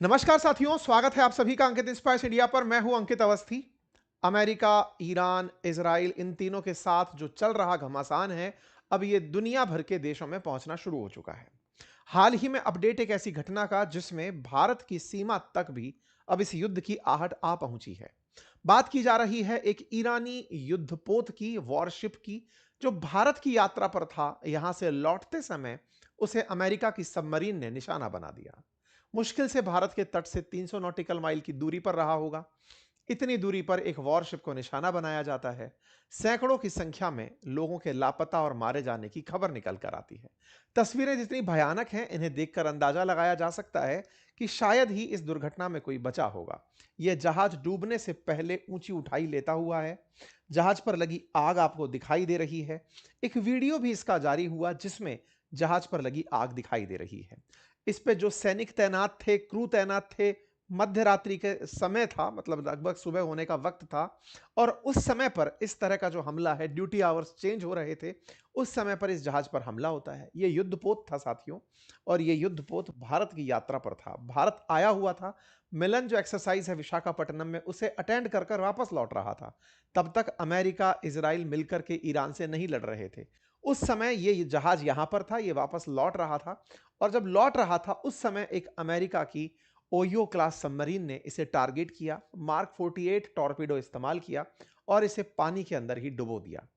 नमस्कार साथियों, स्वागत है आप सभी का अंकित इंस्पायर्स इंडिया पर। मैं हूं अंकित अवस्थी। अमेरिका, ईरान, इजराइल, इन तीनों के साथ जो चल रहा घमासान है, अब ये दुनिया भर के देशों में पहुंचना शुरू हो चुका है। हाल ही में अपडेट एक ऐसी घटना का जिसमें भारत की सीमा तक भी अब इस युद्ध की आहट आ पहुंची है। बात की जा रही है एक ईरानी युद्धपोत की, वॉरशिप की, जो भारत की यात्रा पर था। यहां से लौटते समय उसे अमेरिका की सबमरीन ने निशाना बना दिया। मुश्किल से भारत के तट से 300 नॉटिकल माइल की दूरी पर रहा होगा। इतनी दूरी पर एक वॉरशिप को निशाना बनाया जाता है। सैकड़ों की संख्या में लोगों के लापता और मारे जाने की खबर निकल कर आती है। तस्वीरें जितनी भयानक हैं, इन्हें देखकर अंदाजा लगाया जा सकता है कि शायद ही इस दुर्घटना में कोई बचा होगा। यह जहाज डूबने से पहले ऊंची उठाई लेता हुआ है। जहाज पर लगी आग आपको दिखाई दे रही है। एक वीडियो भी इसका जारी हुआ जिसमें जहाज पर लगी आग दिखाई दे रही है। इस पे जो सैनिक तैनात थे, क्रू तैनात थे, मध्य रात्रि के समय था, मतलब लगभग सुबह होने का वक्त था। और उस समय पर इस तरह का जो हमला है, ड्यूटी आवर्स चेंज हो रहे थे, उस समय पर इस जहाज पर हमला होता है। ये युद्धपोत था साथियों। और ये युद्धपोत भारत की यात्रा पर था, भारत आया हुआ था। मिलन जो एक्सरसाइज है विशाखापट्टनम में, उसे अटेंड कर कर वापस लौट रहा था। तब तक अमेरिका, इजराइल मिलकर के ईरान से नहीं लड़ रहे थे। उस समय ये जहाज यहां पर था, ये वापस लौट रहा था। और जब लौट रहा था उस समय एक अमेरिका की ओयो क्लास सबमरीन ने इसे टारगेट किया, मार्क 48 टॉर्पीडो इस्तेमाल किया और इसे पानी के अंदर ही डुबो दिया।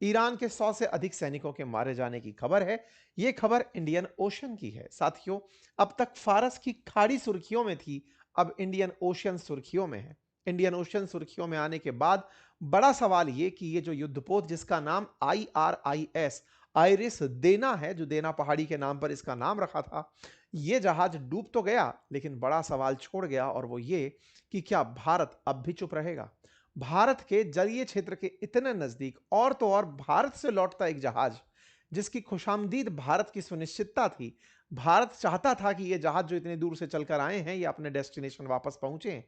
ईरान के 100 से अधिक सैनिकों के मारे जाने की खबर है। यह खबर इंडियन ओशन की है साथियों। अब तक फारस की खाड़ी सुर्खियों में थी, अब इंडियन ओशन सुर्खियों में है। इंडियन ओशन सुर्खियों में आने के बाद बड़ा सवाल यह कि ये जो युद्धपोत जिसका नाम IRIS आइरिस देना है, जो देना पहाड़ी के नाम पर इसका नाम रखा था, यह जहाज डूब तो गया लेकिन बड़ा सवाल छोड़ गया, और वो ये कि क्या भारत अब भी चुप रहेगा। भारत के जलीय क्षेत्र के इतने नजदीक, और तो और भारत से लौटता एक जहाज जिसकी खुशामदीद भारत की सुनिश्चितता थी। भारत चाहता था कि यह जहाज जो इतनी दूर से चलकर आए हैं, ये अपने डेस्टिनेशन वापस पहुंचे।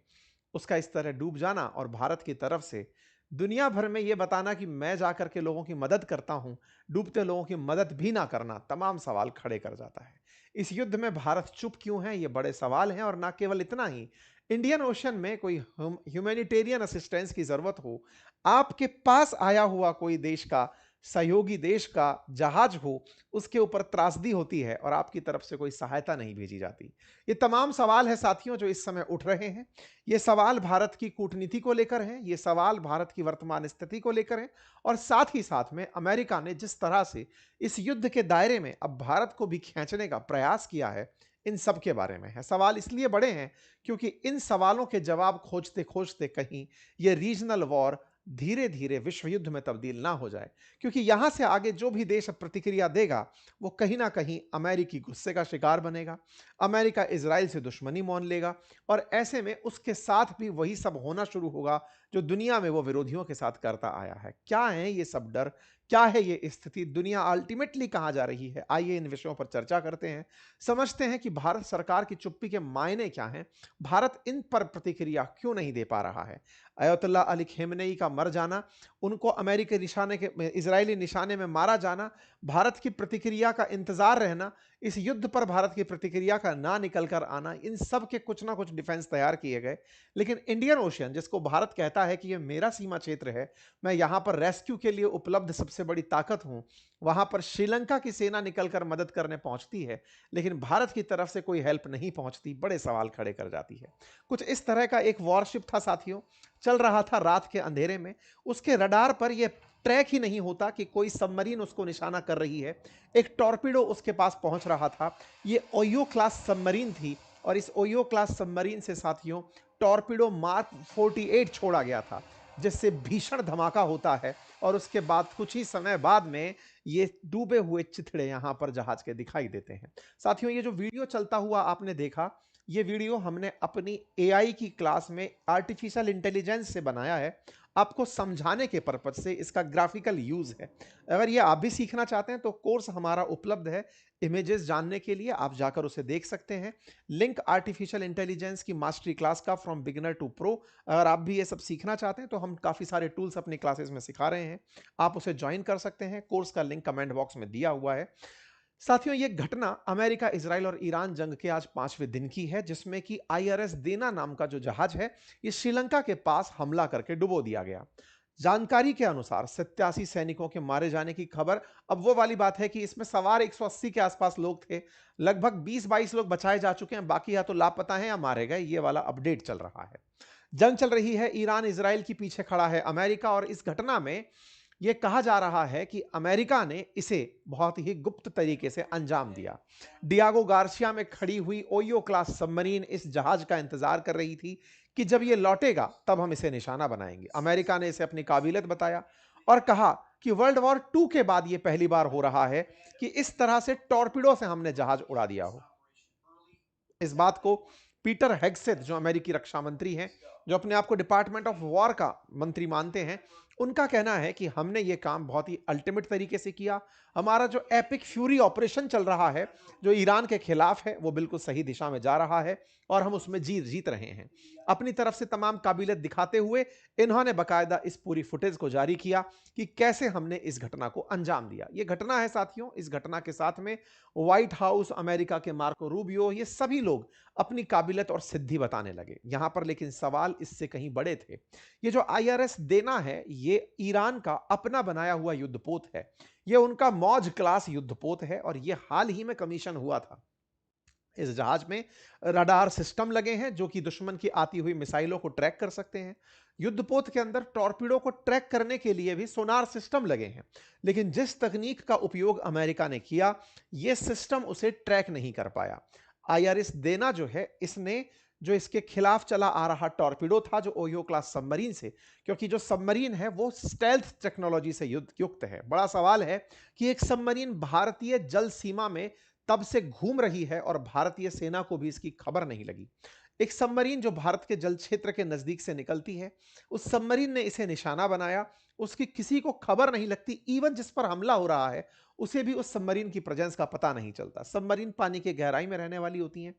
उसका इस तरह डूब जाना और भारत की तरफ से दुनिया भर में यह बताना कि मैं जाकर के लोगों की मदद करता हूं, डूबते लोगों की मदद भी ना करना, तमाम सवाल खड़े कर जाता है। इस युद्ध में भारत चुप क्यों है, ये बड़े सवाल हैं। और ना केवल इतना ही, इंडियन ओशन में कोई ह्यूमैनिटेरियन असिस्टेंस की जरूरत हो, आपके पास आया हुआ कोई देश का, सहयोगी देश का जहाज हो, उसके ऊपर त्रासदी होती है और आपकी तरफ से कोई सहायता नहीं भेजी जाती। ये तमाम सवाल है साथियों जो इस समय उठ रहे हैं। ये सवाल भारत की कूटनीति को लेकर है, ये सवाल भारत की वर्तमान स्थिति को लेकर है। और साथ ही साथ में अमेरिका ने जिस तरह से इस युद्ध के दायरे में अब भारत को भी खींचने का प्रयास किया है, इन सब के बारे में है। सवाल इसलिए बड़े हैं क्योंकि इन सवालों के जवाब खोजते खोजते कहीं ये रीजनल वॉर धीरे धीरे विश्व युद्ध में तब्दील ना हो जाए। क्योंकि यहां से आगे जो भी देश प्रतिक्रिया देगा, वो कहीं ना कहीं अमेरिकी गुस्से का शिकार बनेगा। अमेरिका इजराइल से दुश्मनी मोल लेगा। और ऐसे में उसके साथ भी वही सब होना शुरू होगा जो दुनिया में वो विरोधियों के साथ करता आया है। क्या है ये सब डर, क्या है ये स्थिति, दुनिया अल्टीमेटली कहां जा रही है, आइए इन विषयों पर चर्चा करते हैं। समझते हैं कि भारत सरकार की चुप्पी के मायने क्या हैं, भारत इन पर प्रतिक्रिया क्यों नहीं दे पा रहा है। अयतुल्ला अली खेमनेई का मर जाना, उनको अमेरिकी निशाने के इजरायली निशाने में मारा जाना, भारत की प्रतिक्रिया का इंतजार रहना, इस युद्ध पर भारत की प्रतिक्रिया का ना निकल कर आना, इन सब के कुछ ना कुछ डिफेंस तैयार किए गए। लेकिन इंडियन ओशियन, जिसको भारत कहता है कि यह मेरा सीमा क्षेत्र है, मैं यहां पर रेस्क्यू के लिए उपलब्ध सबसे बड़ी ताकत हूं, वहां पर श्रीलंका की सेना निकलकर मदद करने पहुंचती है, लेकिन भारत की तरफ से कोई हेल्प नहीं पहुंचती, बड़े सवाल खड़े कर जाती है। कुछ इस तरह का एक वॉरशिप था साथियों, चल रहा था रात के अंधेरे में। उसके रडार पर यह ट्रैक ही नहीं होता कि कोई सबमरीन उसको निशाना कर रही है। एक टॉर्पीडो उसके पास पहुंच रहा था। यह ओयो क्लास सबमरीन थी, और इस ओयो क्लास सबमरीन से साथियों टॉर्पीडो मार्क 48 छोड़ा गया था, जिससे भीषण धमाका होता है। और उसके बाद कुछ ही समय बाद में ये डूबे हुए चिथड़े यहां पर जहाज के दिखाई देते हैं। साथियों, ये जो वीडियो चलता हुआ आपने देखा, ये वीडियो हमने अपनी एआई की क्लास में आर्टिफिशियल इंटेलिजेंस से बनाया है। आपको समझाने के पर्पज से इसका ग्राफिकल यूज है। अगर ये आप भी सीखना चाहते हैं तो कोर्स हमारा उपलब्ध है। इमेजेस जानने के लिए आप जाकर उसे देख सकते हैं। लिंक आर्टिफिशियल इंटेलिजेंस की मास्टरी क्लास का, फ्रॉम बिगिनर टू प्रो। अगर आप भी ये सब सीखना चाहते हैं तो हम काफी सारे टूल्स अपनी क्लासेस में सिखा रहे हैं, आप उसे ज्वाइन कर सकते हैं। कोर्स का लिंक कमेंट बॉक्स में दिया हुआ है। साथियों, ये घटना अमेरिका, इजराइल और ईरान जंग के आज 5वें दिन की है, जिसमें कि आईआरएस देना नाम का जो जहाज है, ये श्रीलंका के पास हमला करके डुबो दिया गया। जानकारी के अनुसार 87 सैनिकों के मारे जाने की खबर। अब वो वाली बात है कि इसमें सवार 180 के आसपास लोग थे। लगभग 20-22 लोग बचाए जा चुके हैं, बाकी या तो लापता हैं या मारे गए। ये वाला अपडेट चल रहा है। जंग चल रही है, ईरान इजराइल के पीछे खड़ा है अमेरिका, और इस घटना में यह कहा जा रहा है कि अमेरिका ने इसे बहुत ही गुप्त तरीके से अंजाम दिया। डियागो गार्सिया में खड़ी हुई ओयो क्लास सबमरीन इस जहाज का इंतजार कर रही थी कि जब यह लौटेगा तब हम इसे निशाना बनाएंगे। अमेरिका ने इसे अपनी काबिलियत बताया और कहा कि वर्ल्ड वॉर 2 के बाद यह पहली बार हो रहा है कि इस तरह से टॉर्पिडो से हमने जहाज उड़ा दिया हो। इस बात को पीटर हेगसेथ, जो अमेरिकी रक्षा मंत्री हैं, जो अपने आप को डिपार्टमेंट ऑफ वॉर का मंत्री मानते हैं, उनका कहना है कि हमने ये काम बहुत ही अल्टीमेट तरीके से किया। हमारा जो एपिक फ्यूरी ऑपरेशन चल रहा है, जो ईरान के खिलाफ है, वो बिल्कुल सही दिशा में जा रहा है और हम उसमें जीत रहे हैं। अपनी तरफ से तमाम काबिलियत दिखाते हुए इन्होंने बकायदा इस पूरी फुटेज को जारी किया कि कैसे हमने इस घटना को अंजाम दिया। ये घटना है साथियों, इस घटना के साथ में व्हाइट हाउस, अमेरिका के मार्को रूबियो, ये सभी लोग अपनी काबिलियत और सिद्धि बताने लगे यहां पर। लेकिन सवाल इससे कहीं बड़े थे। ये जो आईआरएस देना है, ये ईरान का अपना बनाया हुआ युद्धपोत है। ये उनका मौज क्लास युद्धपोत है और ये हाल ही में कमीशन हुआ था। इस जहाज में रडार सिस्टम लगे हैं जो कि दुश्मन की आती हुई मिसाइलों को ट्रैक कर सकते हैं। युद्धपोत के अंदर टॉर्पीडो को ट्रैक करने के लिए भी सोनार सिस्टम लगे हैं। लेकिन जिस तकनीक का उपयोग अमेरिका ने किया, यह सिस्टम उसे ट्रैक नहीं कर पाया। आईआरएस देना जो है, इसने जो इसके खिलाफ चला आ रहा टॉर्पीडो था, जो ओयो क्लास सबमरीन से, क्योंकि जो सबमरीन है वो स्टेल्थ टेक्नोलॉजी से युक्त है। बड़ा सवाल है कि एक सबमरीन भारतीय जल सीमा में तब से घूम रही है और भारतीय सेना को भी इसकी खबर नहीं लगी। एक सबमरीन जो भारत के जल क्षेत्र के नजदीक से निकलती है, उस सबमरीन ने इसे निशाना बनाया। उसकी किसी को खबर नहीं लगती। इवन जिस पर हमला हो रहा है, उसे भी उस सबमरीन की प्रेजेंस का पता नहीं चलता। सबमरीन पानी के गहराई में रहने वाली होती हैं।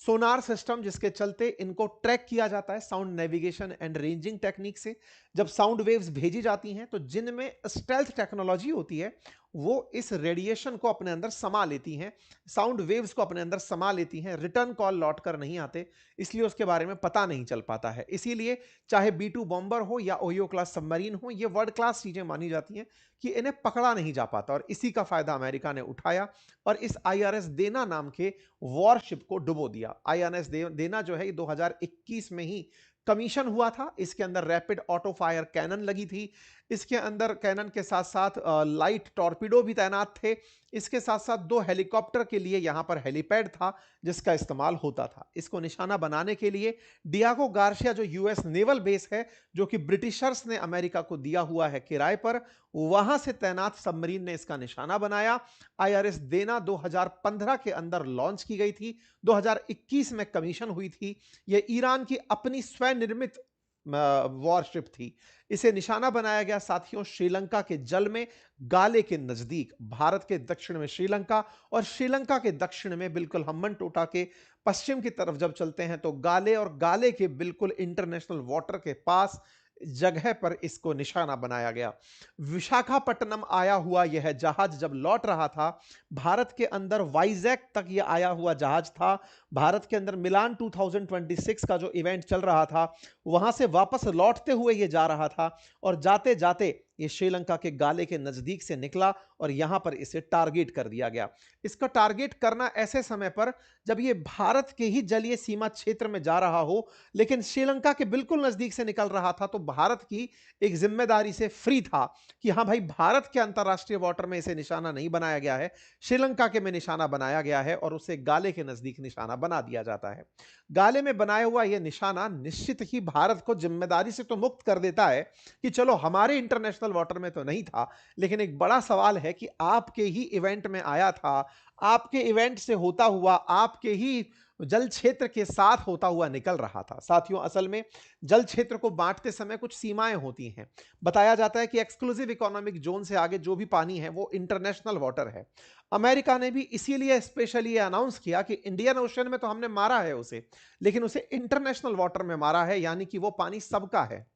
सोनार सिस्टम जिसके चलते इनको ट्रैक किया जाता है sound navigation and ranging technique से। जब साउंड वेव्स भेजी जाती हैं तो जिनमें स्टेल्थ टेक्नोलॉजी होती है, वो इस रेडिएशन को अपने अंदर समा लेती हैं, साउंड वेव्स को अपने अंदर समा लेती हैं। रिटर्न कॉल लौट कर नहीं आते, इसलिए उसके बारे में पता नहीं चल पाता है। इसीलिए चाहे B2 बॉम्बर हो या ओयो क्लास सबमरीन हो, ये वर्ल्ड क्लास चीजें मानी जाती हैं कि इन्हें पकड़ा नहीं जा पाता। और इसी का फायदा अमेरिका ने उठाया और इस आईआरएस देना नाम के वॉरशिप को डुबो दिया। आईएनएस देना जो है, ये 2021 में ही कमीशन हुआ था। इसके अंदर रैपिड ऑटो फायर कैनन लगी थी। इसके अंदर कैनन के साथ साथ लाइट टॉर्पीडो भी तैनात थे। इसके साथ साथ 2 हेलीकॉप्टर के लिए यहां पर हेलीपैड था जिसका इस्तेमाल होता था। इसको निशाना बनाने के लिए डियागो गार्सिया, जो यूएस नेवल बेस है, जो कि ब्रिटिशर्स ने अमेरिका को दिया हुआ है किराए पर, वहां से तैनात सबमरीन ने इसका निशाना बनाया। आईआरएस देना 2015 के अंदर लॉन्च की गई थी, 2021 में कमीशन हुई थी। यह ईरान की अपनी स्वनिर्मित वॉरशिप थी। इसे निशाना बनाया गया साथियों श्रीलंका के जल में, गाले के नजदीक। भारत के दक्षिण में श्रीलंका और श्रीलंका के दक्षिण में बिल्कुल हम्बनटोटा के पश्चिम की तरफ जब चलते हैं तो गाले, और गाले के बिल्कुल इंटरनेशनल वाटर के पास जगह पर इसको निशाना बनाया गया। विशाखापट्टनम आया हुआ यह जहाज जब लौट रहा था, भारत के अंदर वाइजैक तक यह आया हुआ जहाज था। भारत के अंदर मिलान 2026 का जो इवेंट चल रहा था, वहां से वापस लौटते हुए यह जा रहा था और जाते जाते ये श्रीलंका के गाले के नजदीक से निकला और यहां पर इसे टारगेट कर दिया गया। इसका टारगेट करना ऐसे समय पर जब ये भारत के ही जलीय सीमा क्षेत्र में जा रहा हो, लेकिन श्रीलंका के बिल्कुल नजदीक से निकल रहा था, तो भारत की एक जिम्मेदारी से फ्री था कि हां भाई, भारत के अंतरराष्ट्रीय वाटर में इसे निशाना नहीं बनाया गया है, श्रीलंका के में निशाना बनाया गया है और उसे गाले के नजदीक निशाना बना दिया जाता है। गाले में बनाया हुआ यह निशाना निश्चित ही भारत को जिम्मेदारी से तो मुक्त कर देता है कि चलो, हमारे इंटरनेशनल वाटर में तो नहीं था, लेकिन एक बड़ा सवाल है कि आपके ही इवेंट में आया था, आपके इवेंट से होता हुआ, आपके ही जल क्षेत्र के साथ होता हुआ निकल रहा था। साथियों, असल में जल क्षेत्र को बांटते समय कुछ सीमाएं होती हैं। बताया जाता है कि एक्सक्लूसिव इकोनॉमिक जोन से आगे जो भी पानी है वो इंटरनेशनल वाटर है। अमेरिका ने भी इसीलिए स्पेशली अनाउंस किया कि इंडियन ओशन में तो हमने मारा है उसे, लेकिन उसे इंटरनेशनल वाटर में मारा है, यानी कि वो पानी सबका है।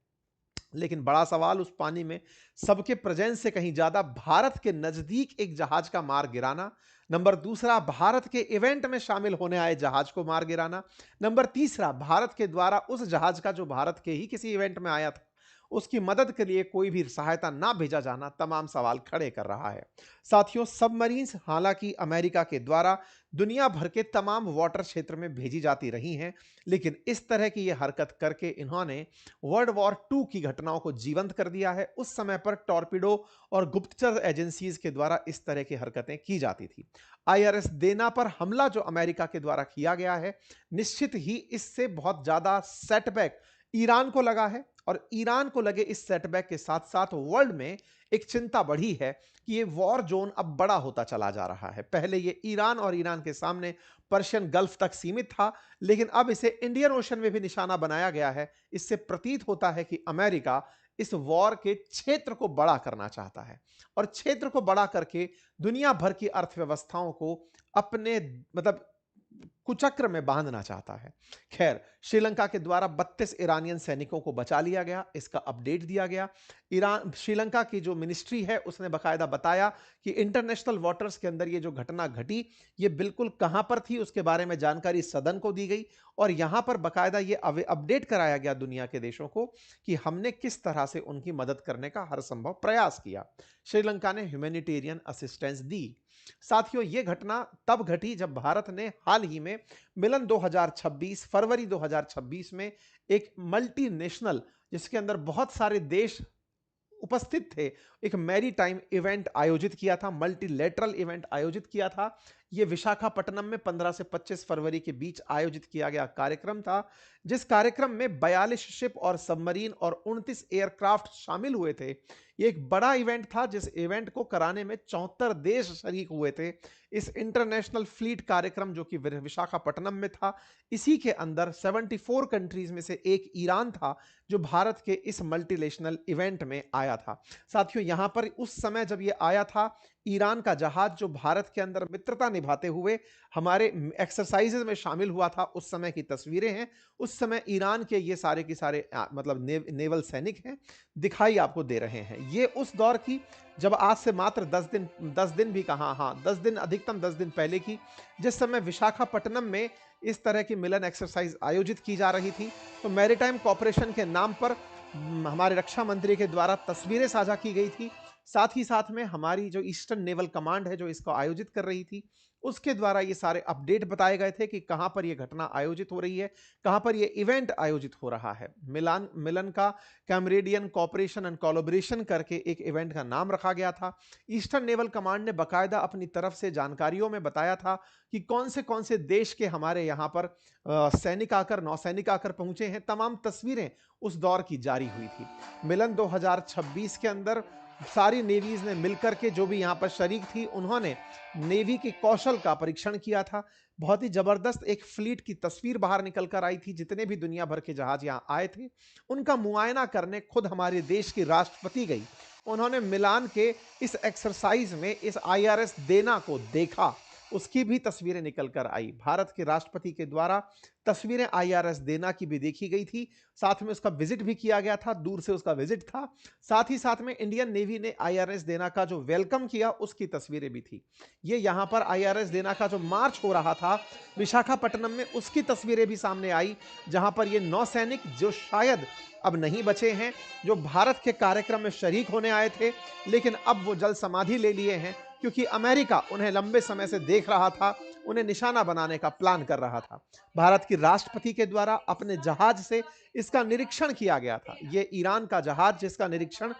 लेकिन बड़ा सवाल उस पानी में सबके प्रेजेंस से कहीं ज्यादा भारत के नजदीक एक जहाज का मार गिराना, नंबर दूसरा भारत के इवेंट में शामिल होने आए जहाज को मार गिराना, नंबर तीसरा भारत के द्वारा उस जहाज का जो भारत के ही किसी इवेंट में आया था उसकी मदद के लिए कोई भी सहायता ना भेजा जाना तमाम सवाल खड़े कर रहा है। साथियों, सबमरीन्स हालांकि अमेरिका के द्वारा दुनिया भर के तमाम वाटर क्षेत्र में भेजी जाती रही हैं, लेकिन इस तरह की यह हरकत करके इन्होंने वर्ल्ड वॉर टू की घटनाओं को जीवंत कर दिया है। उस समय पर टॉर्पिडो और गुप्तचर एजेंसीज के द्वारा इस तरह की हरकतें की जाती थी। आईआरएस देना पर हमला जो अमेरिका के द्वारा किया गया है, निश्चित ही इससे बहुत ज्यादा सेटबैक ईरान को लगा है, और ईरान को लगे इस सेटबैक के साथ साथ वर्ल्ड में एक चिंता बढ़ी है कि ये वॉर जोन अब बड़ा होता चला जा रहा है। पहले ये ईरान और ईरान के सामने पर्शियन गल्फ तक सीमित था, लेकिन अब इसे इंडियन ओशन में भी निशाना बनाया गया है। इससे प्रतीत होता है कि अमेरिका इस वॉर के क्षेत्र को बड़ा करना चाहता है, और क्षेत्र को बड़ा करके दुनिया भर की अर्थव्यवस्थाओं को अपने मतलब कुचक्र में बांधना चाहता है। खैर, श्रीलंका के द्वारा 32 ईरानियन सैनिकों को बचा लिया गया, इसका अपडेट दिया गया। ईरान श्रीलंका की जो मिनिस्ट्री है उसने बकायदा बताया कि इंटरनेशनल वाटर्स के अंदर ये जो घटना घटी ये बिल्कुल कहां पर थी उसके बारे में जानकारी सदन को दी गई, और यहां पर बकायदा ये अपडेट कराया गया दुनिया के देशों को कि हमने किस तरह से उनकी मदद करने का हर संभव प्रयास किया। श्रीलंका ने ह्यूमैनिटेरियन असिस्टेंस दी। साथियों, यह घटना तब घटी जब भारत ने हाल ही में मिलन 2026 फरवरी 2026 में एक मल्टीनेशनल, जिसके अंदर बहुत सारे देश उपस्थित थे, एक मैरीटाइम इवेंट आयोजित किया था, मल्टीलेटरल इवेंट आयोजित किया था। यह विशाखापट्टनम में 15 से 25 फरवरी के बीच आयोजित किया गया कार्यक्रम था, जिस कार्यक्रम में 42 शिप और सबमरीन और 29 एयरक्राफ्ट शामिल हुए थे। यह एक बड़ा इवेंट था जिस इवेंट को कराने में 74 देश शरीक हुए थे। इस इंटरनेशनल फ्लीट कार्यक्रम जो कि विशाखापट्टनम में था, इसी के अंदर 74 कंट्रीज में से एक ईरान था जो भारत के इस मल्टीनेशनल इवेंट में आया था। साथियों, यहां पर उस समय जब ये आया था, ईरान का जहाज जो भारत के अंदर मित्रता निभाते हुए हमारे एक्सरसाइजेज में शामिल हुआ था, उस समय की तस्वीरें हैं। उस समय ईरान के ये सारे के सारे मतलब नेवल सैनिक हैं, दिखाई आपको दे रहे हैं। ये उस दौर की जब आज से मात्र 10 दिन भी कहां, हाँ 10 दिन, अधिकतम 10 दिन पहले की, जिस समय विशाखापट्टनम में इस तरह की मिलन एक्सरसाइज आयोजित की जा रही थी। तो मैरीटाइम कॉर्पोरेशन के नाम पर हमारे रक्षा मंत्री के द्वारा तस्वीरें साझा की गई थी। साथ ही साथ में हमारी जो ईस्टर्न नेवल कमांड है जो इसको आयोजित कर रही थी, उसके द्वारा ये सारे अपडेट बताए गए थे कि कहां पर यह घटना आयोजित हो रही है, कहां पर यह इवेंट आयोजित हो रहा है। मिलन का कैमरेडियन कॉपरेशन एंड कोलैबोरेशन करके एक इवेंट का नाम रखा गया था। ईस्टर्न नेवल कमांड ने बकायदा अपनी तरफ से जानकारियों में बताया था कि कौन से देश के हमारे यहां पर सैनिक आकर, नौसैनिक आकर पहुंचे हैं। तमाम तस्वीरें उस दौर की जारी हुई थी। मिलन 2026 के अंदर सारी नेवीज ने मिलकर के, जो भी यहां पर शरीक थी, उन्होंने नेवी के कौशल का परीक्षण किया था। बहुत ही जबरदस्त एक फ्लीट की तस्वीर बाहर निकल कर आई थी। जितने भी दुनिया भर के जहाज यहां आए थे उनका मुआयना करने खुद हमारे देश की राष्ट्रपति गई। उन्होंने मिलान के इस एक्सरसाइज में इस आईआरएस देना को देखा, उसकी भी तस्वीरें निकल कर आई। भारत के राष्ट्रपति के द्वारा तस्वीरें आईआरएस देना की भी देखी गई थी, साथ में उसका विजिट भी किया गया था, दूर से उसका विजिट था। साथ ही साथ में इंडियन नेवी ने आईआरएस देना का जो वेलकम किया उसकी तस्वीरें भी थी। ये यहां पर आईआरएस देना का जो मार्च हो रहा था विशाखापट्टनम में, उसकी तस्वीरें भी सामने आई, जहां पर ये नौसैनिक जो शायद अब नहीं बचे हैं, जो भारत के कार्यक्रम में शरीक होने आए थे, लेकिन अब वो जल समाधि ले लिए हैं, क्योंकि अमेरिका उन्हें लंबे समय से देख रहा था, उन्हें निशाना बनाने का प्लान कर रहा था। भारत की राष्ट्रपति के द्वारा अपने जहाज से इसका निरीक्षण किया गया था। यह ईरान का जहाज जिसका निरीक्षण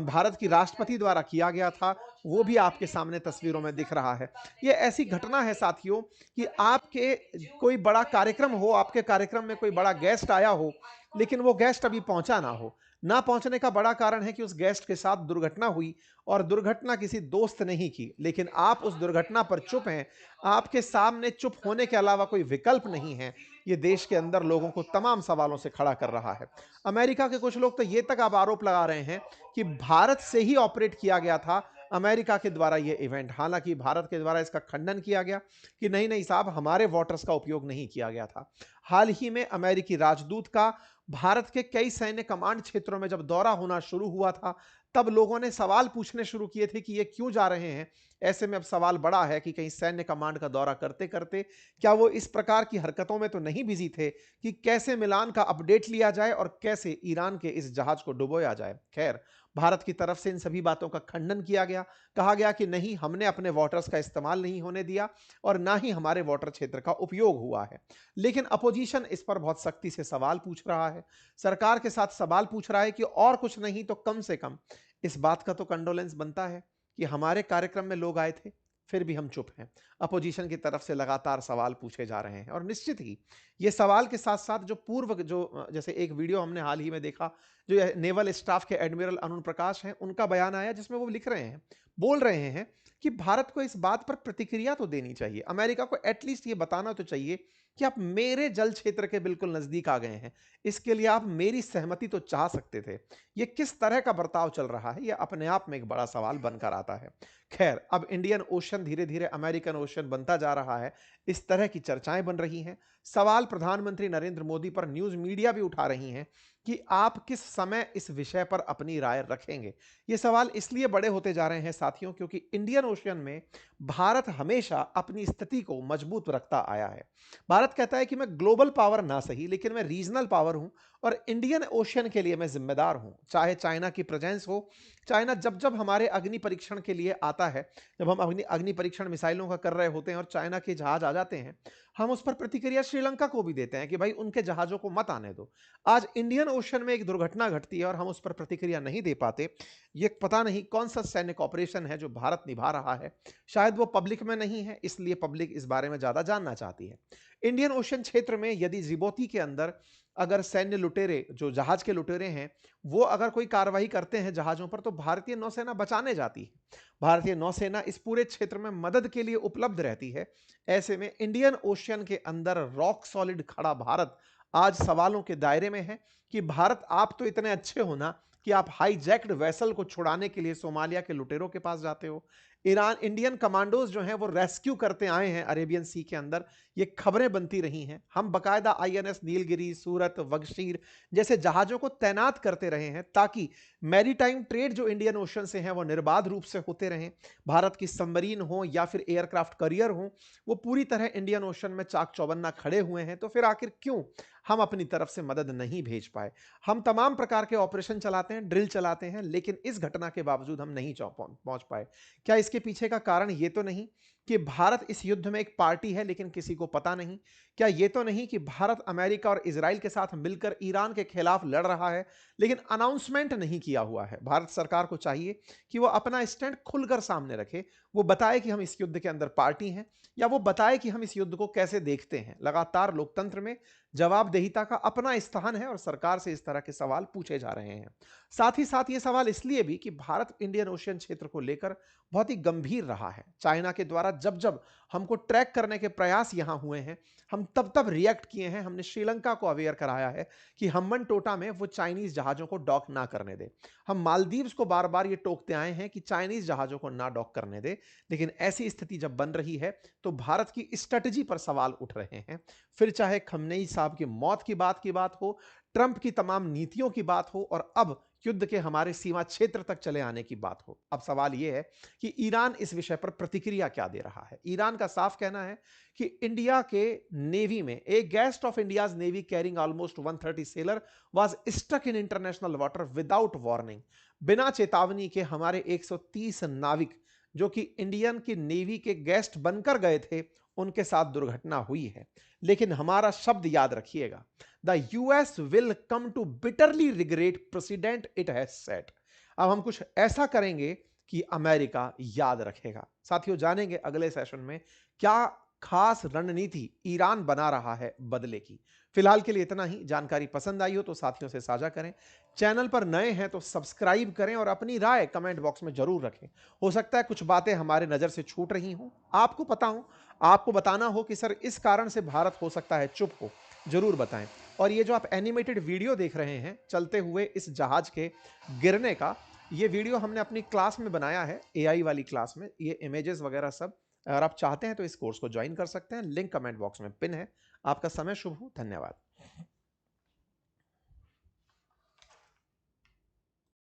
भारत की राष्ट्रपति द्वारा किया गया था, वो भी आपके सामने तस्वीरों में दिख रहा है। यह ऐसी घटना है साथियों कि आपके कोई बड़ा कार्यक्रम हो, आपके कार्यक्रम में कोई बड़ा गेस्ट आया हो, लेकिन वो गेस्ट अभी पहुंचा ना हो। ना पहुंचने का बड़ा कारण है कि उस गेस्ट के साथ दुर्घटना हुई, और दुर्घटना किसी दोस्त ने ही की, लेकिन आप उस दुर्घटना पर चुप हैं। आपके सामने चुप होने के अलावा कोई विकल्प नहीं है। ये देश के अंदर लोगों को तमाम सवालों से खड़ा कर रहा है। अमेरिका के कुछ लोग तो ये तक अब आरोप लगा रहे हैं कि भारत से ही ऑपरेट किया गया था अमेरिका के द्वारा ये इवेंट। हालांकि भारत के द्वारा इसका खंडन किया गया कि नहीं नहीं साहब, हमारे वाटर्स का उपयोग नहीं किया गया था। हाल ही में अमेरिकी राजदूत का भारत के कई सैन्य कमांड क्षेत्रों में जब दौरा होना शुरू हुआ था, तब लोगों ने सवाल पूछने शुरू किए थे कि ये क्यों जा रहे हैं। ऐसे में अब सवाल बड़ा है कि कहीं सैन्य कमांड का दौरा करते करते क्या वो इस प्रकार की हरकतों में तो नहीं बिजी थे कि कैसे मिलान का अपडेट लिया जाए और कैसे ईरान के इस जहाज को डुबोया जाए। खैर, भारत की तरफ से इन सभी बातों का खंडन किया गया। कहा गया कि नहीं, हमने अपने वाटर्स का इस्तेमाल नहीं होने दिया और ना ही हमारे वाटर क्षेत्र का उपयोग हुआ है। लेकिन अपोजिशन इस पर बहुत सख्ती से सवाल पूछ रहा है। सरकार के साथ सवाल पूछ रहा है कि और कुछ नहीं तो कम से कम इस बात का तो कंडोलेंस बनता है कि हमारे कार्यक्रम में लोग आए थे, फिर भी हम चुप हैं। अपोजिशन की तरफ से लगातार सवाल पूछे जा रहे हैं और निश्चित ही ये सवाल के साथ साथ जो पूर्व जो जैसे एक वीडियो हमने हाल ही में देखा, जो नेवल स्टाफ के एडमिरल अरुण प्रकाश हैं, उनका बयान आया जिसमें वो लिख रहे हैं, बोल रहे हैं कि भारत को इस बात पर प्रतिक्रिया तो देनी चाहिए, अमेरिका को एटलीस्ट ये बताना तो चाहिए कि आप मेरे जल क्षेत्र के बिल्कुल नजदीक आ गए हैं, इसके लिए आप मेरी सहमति तो चाह सकते थे। ये किस तरह का बर्ताव चल रहा है, यह अपने आप में एक बड़ा सवाल बनकर आता है। खैर, अब इंडियन ओशन धीरे धीरे अमेरिकन ओशन बनता जा रहा है, इस तरह की चर्चाएं बन रही हैं। सवाल प्रधानमंत्री नरेंद्र मोदी पर न्यूज मीडिया भी उठा रही हैं कि आप किस समय इस विषय पर अपनी राय रखेंगे। ये सवाल इसलिए बड़े होते जा रहे हैं साथियों, क्योंकि इंडियन ओशन में भारत हमेशा अपनी स्थिति को मजबूत रखता आया है। भारत कहता है कि मैं ग्लोबल पावर ना सही, लेकिन मैं रीजनल पावर हूं और इंडियन ओशन के लिए मैं जिम्मेदार हूं। चाहे चाइना की प्रेजेंस हो, चाइना जब जब हमारे अग्नि परीक्षण के लिए आता है, जब हम अग्नि अग्नि परीक्षण मिसाइलों का कर रहे होते हैं और चाइना के जहाज आ जाते हैं, हम उस पर प्रतिक्रिया श्रीलंका को भी देते हैं कि भाई उनके जहाजों को मत आने दो। आज इंडियन ओशन में एक दुर्घटना घटती है और हम उस पर प्रतिक्रिया नहीं दे पाते। ये पता नहीं कौन सा सैनिक ऑपरेशन है जो भारत निभा रहा है। शायद वो पब्लिक में नहीं है, इसलिए पब्लिक इस बारे में ज्यादा जानना चाहती है। इंडियन ओशन क्षेत्र में यदि जिबोती के अंदर अगर सैन्य लुटेरे, जो जहाज के लुटेरे हैं, वो अगर कोई कार्रवाई करते हैं जहाजों पर, तो भारतीय नौसेना बचाने जाती है। भारतीय नौसेना इस पूरे क्षेत्र में मदद के लिए उपलब्ध रहती है। ऐसे में इंडियन ओशन के अंदर रॉक सॉलिड खड़ा भारत आज सवालों के दायरे में है कि भारत, आप तो इतने अच्छे हो ना कि आप हाईजैक्ड वेसल को छुड़ाने के लिए सोमालिया के लुटेरों के पास जाते हो। ईरान इंडियन कमांडोज जो हैं वो रेस्क्यू करते आए हैं अरेबियन सी के अंदर, ये खबरें बनती रही हैं। हम बकायदा आईएनएस नीलगिरी, सूरत, वगशीर जैसे जहाजों को तैनात करते रहे हैं ताकि मैरीटाइम ट्रेड जो इंडियन ओशन से है वो निर्बाध रूप से होते रहें। भारत की सबमरीन हो या फिर एयरक्राफ्ट करियर हो, वो पूरी तरह इंडियन ओशन में चाक चौबन्ना खड़े हुए हैं। तो फिर आखिर क्यों हम अपनी तरफ से मदद नहीं भेज पाए? हम तमाम प्रकार के ऑपरेशन चलाते हैं, ड्रिल चलाते हैं, लेकिन इस घटना के बावजूद हम नहीं पहुंच पाए। क्या इसके पीछे का कारण ये तो नहीं कि भारत इस युद्ध में एक पार्टी है लेकिन किसी को पता नहीं? क्या ये तो नहीं कि भारत अमेरिका और इजराइल के साथ मिलकर ईरान के खिलाफ लड़ रहा है लेकिन अनाउंसमेंट नहीं किया हुआ है? भारत सरकार को चाहिए कि वो अपना स्टैंड खुलकर सामने रखे, वो बताए कि हम इस युद्ध के अंदर पार्टी हैं, या वो बताए कि हम इस युद्ध को कैसे देखते हैं। लगातार लोकतंत्र में जवाबदेहिता का अपना स्थान है और सरकार से इस तरह के सवाल पूछे जा रहे हैं। साथ ही साथ ये सवाल इसलिए भी कि भारत इंडियन ओशियन क्षेत्र को लेकर बहुत ही गंभीर रहा है। चाइना के द्वारा जब जब हमको ट्रैक करने के प्रयास यहां हुए हैं, हम तब तब रिएक्ट किए हैं। हमने श्रीलंका को अवेयर कराया है कि हम्बन टोटा में वो चाइनीज जहाजों को डॉक ना करने दे। हम मालदीव्स को बार बार ये टोकते आए हैं कि चाइनीज जहाजों को ना डॉक करने दे। लेकिन ऐसी स्थिति जब बन रही है तो भारत की स्ट्रेटजी पर सवाल उठ रहे हैं। फिर चाहे खमनेई साहब की मौत की बात हो, ट्रंप की तमाम नीतियों की बात हो, और अब युद्ध के हमारे सीमा क्षेत्र तक चले आने की बात हो। अब सवाल यह है कि ईरान इस विषय पर प्रतिक्रिया क्या दे रहा है। ईरान का साफ कहना है कि इंडिया के नेवी में एक guest of India's navy carrying almost 130 sailor was stuck in international water without warning. बिना चेतावनी के हमारे 130 नाविक जो कि इंडियन की नेवी के गेस्ट बनकर गए थे, उनके साथ दुर्घटना हुई है। लेकिन हमारा शब्द याद रखिएगा, the US will come to bitterly regret precedent it has set. अब हम कुछ ऐसा करेंगे कि अमेरिका याद रखेगा। साथियों, जानेंगे अगले सेशन में क्या खास रणनीति ईरान बना रहा है बदले की। फिलहाल के लिए इतना ही। जानकारी पसंद आई हो तो साथियों से साझा करें, चैनल पर नए हैं तो सब्सक्राइब करें और अपनी राय कमेंट बॉक्स में जरूर रखें। हो सकता है कुछ बातें हमारे नजर से छूट रही हों, आपको पता हो, आपको बताना हो कि सर इस कारण से भारत हो सकता है चुप हो, जरूर बताएं। और ये जो आप एनिमेटेड वीडियो देख रहे हैं चलते हुए इस जहाज के गिरने का, ये वीडियो हमने अपनी क्लास में बनाया है, एआई वाली क्लास में। ये इमेजेस वगैरह सब अगर आप चाहते हैं तो इस कोर्स को ज्वाइन कर सकते हैं, लिंक कमेंट बॉक्स में पिन है। आपका समय शुभ हो। धन्यवाद।